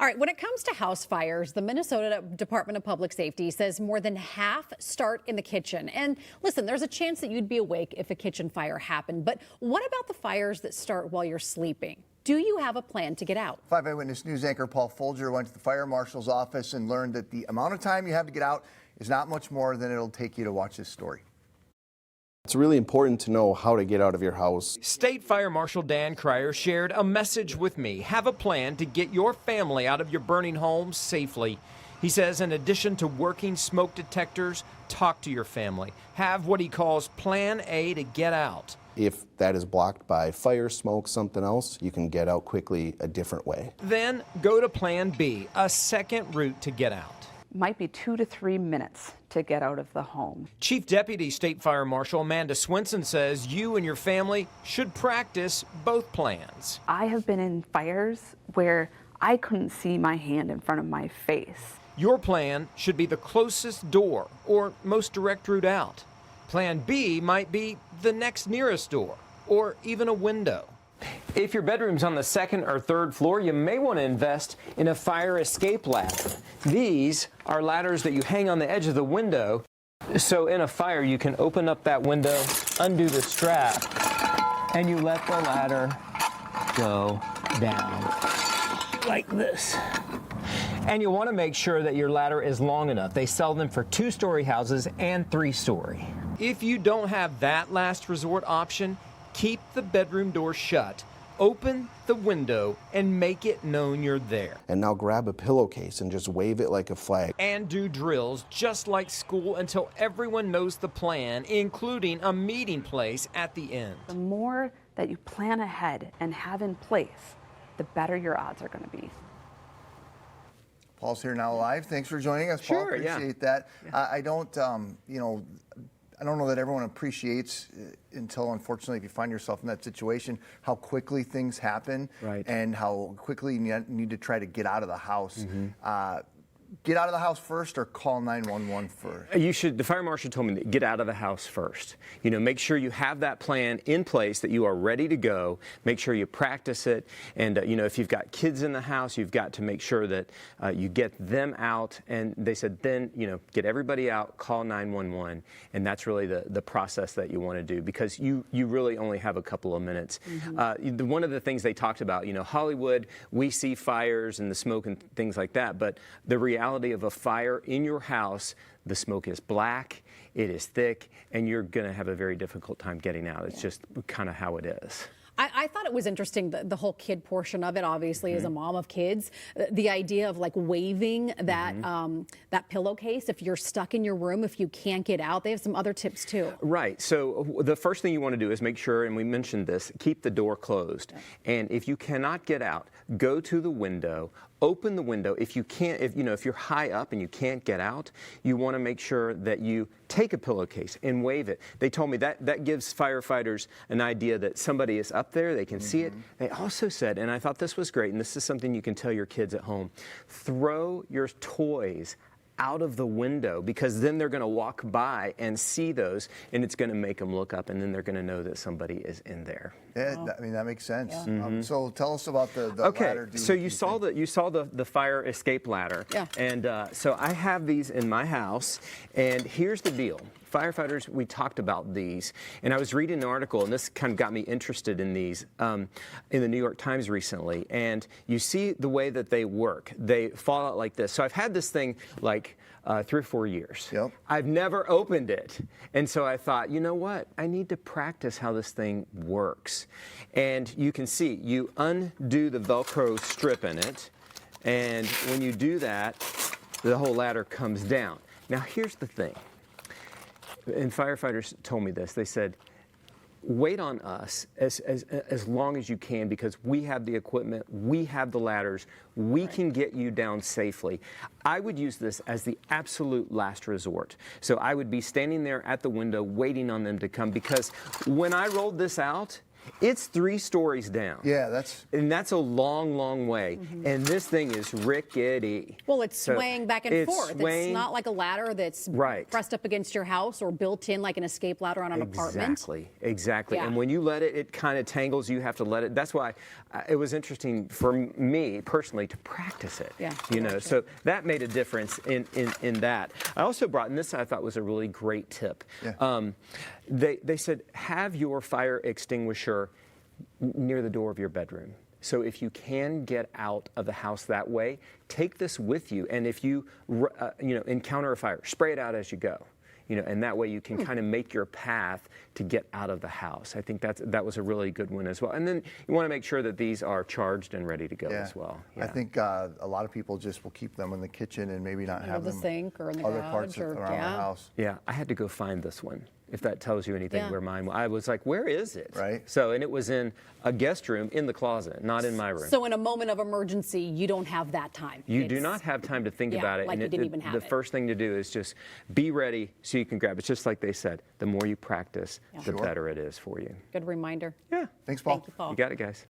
All right, when it comes to house fires, the Minnesota Department of Public Safety says more than half start in the kitchen. And listen, there's a chance that you'd be awake if a kitchen fire happened. But what about the fires that start while you're sleeping? Do you have a plan to get out? 5 Eyewitness News anchor Paul Folger went to the fire marshal's office and learned that the amount of time you have to get out is not much more than it'll take you to watch this story. It's really important to know how to get out of your house. State Fire Marshal Dan Cryer shared a message with me. Have a plan to get your family out of your burning homes safely. He says in addition to working smoke detectors, talk to your family. Have what he calls Plan A to get out. If that is blocked by fire, smoke, something else, you can get out quickly a different way. Then go to Plan B, a second route to get out. Might be 2 to 3 minutes to get out of the home. Chief Deputy State Fire Marshal Amanda Swenson says you and your family should practice both plans. I have been in fires where I couldn't see my hand in front of my face. Your plan should be the closest door or most direct route out. Plan B might be the next nearest door or even a window. If your bedroom's on the second or third floor, you may want to invest in a fire escape ladder. These are ladders that you hang on the edge of the window. So in a fire, you can open up that window, undo the strap, and you let the ladder go down like this. And you want to make sure that your ladder is long enough. They sell them for 2-story houses and 3-story. If you don't have that last resort option, keep the bedroom door shut, open the window, and make it known you're there. And now grab a pillowcase and just wave it like a flag. And do drills just like school until everyone knows the plan, including a meeting place at the end. The more that you plan ahead and have in place, the better your odds are going to be. Paul's here now live. Thanks for joining us, Paul. Sure, Appreciate that. I don't, I don't know that everyone appreciates until, unfortunately, if you find yourself in that situation, how quickly things happen, right, and how quickly you need to try to get out of the house. Get out of the house first or call 911 first? You should. The fire marshal told me to get out of the house first. You know, make sure you have that plan in place, that you are ready to go. Make sure you practice it. And, you know, if you've got kids in the house, you've got to make sure that you get them out. And they said then, you know, get everybody out, call 911. And that's really the process that you want to do, because you really only have a couple of minutes. One of the things they talked about, you know, Hollywood, we see fires and the smoke and things like that. But the reality of a fire in your house, the smoke is black, it is thick, and you're going to have a very difficult time getting out. It's just kind of how it is. I thought it was interesting, the whole kid portion of it, obviously, as a mom of kids, the idea of like waving that that pillowcase if you're stuck in your room, if you can't get out. They have some other tips too. Right. So the first thing you want to do is make sure, and we mentioned this, keep the door closed. And if you cannot get out, go to the window, open the window. If you can't, if you're high up and you can't get out, you want to make sure that you take a pillowcase and wave it. They told me that gives firefighters an idea that somebody is up there, they can see it. They also said, and I thought this was great, and this is something you can tell your kids at home, throw your toys out of the window, because then they're going to walk by and see those, and it's going to make them look up, and then they're going to know that somebody is in there. Yeah, I mean, that makes sense. So tell us about the okay, ladder. So you saw the fire escape ladder. Yeah. And so I have these in my house, and here's the deal. Firefighters, we talked about these, and I was reading an article, and this kind of got me interested in these, in the New York Times recently, and you see the way that they work. They fall out like this. So I've had this thing like 3 or 4 years. Yep. I've never opened it, and so I thought, you know what? I need to practice how this thing works. And you can see, you undo the Velcro strip in it, and when you do that, the whole ladder comes down. Now here's the thing. And firefighters told me this. They said, wait on us as long as you can, because we have the equipment, we have the ladders, we can get you down safely. I would use this as the absolute last resort. So I would be standing there at the window waiting on them to come, because when I rolled this out, It's 3 stories down. Yeah, that's And that's a long, long way. And this thing is rickety. Well, it's So swaying back and it's forth. swaying- It's not like a ladder that's Right. pressed up against your house or built in like an escape ladder on an apartment. Exactly. Yeah. And when you let it, it kind of tangles. You have to let it. That's why it was interesting for me personally to practice it. Yeah, You know, gotcha. so that made a difference in that. I also brought, and this I thought was a really great tip. Yeah. They said have your fire extinguisher near the door of your bedroom. So if you can get out of the house that way, take this with you. And if you encounter a fire, spray it out as you go. And that way you can kind of make your path to get out of the house. I think that was a really good one as well. And then you want to make sure that these are charged and ready to go as well. I think a lot of people just will keep them in the kitchen and maybe not Under have the them sink or in the other garage parts or- around yeah. the house. Yeah, I had to go find this one, if that tells you anything, Yeah. where mine, I was like, where is it? Right. So, and it was in a guest room in the closet, not in my room. So in a moment of emergency, you don't have that time. You do It's- not have time to think Yeah, about it. like and you didn't even have the it. first thing to do is just be ready so you can grab it. Just like they said, the more you practice, the Sure. better it is for you. Good reminder. Yeah. Thanks, Paul. Thank you, Paul. You got it, guys.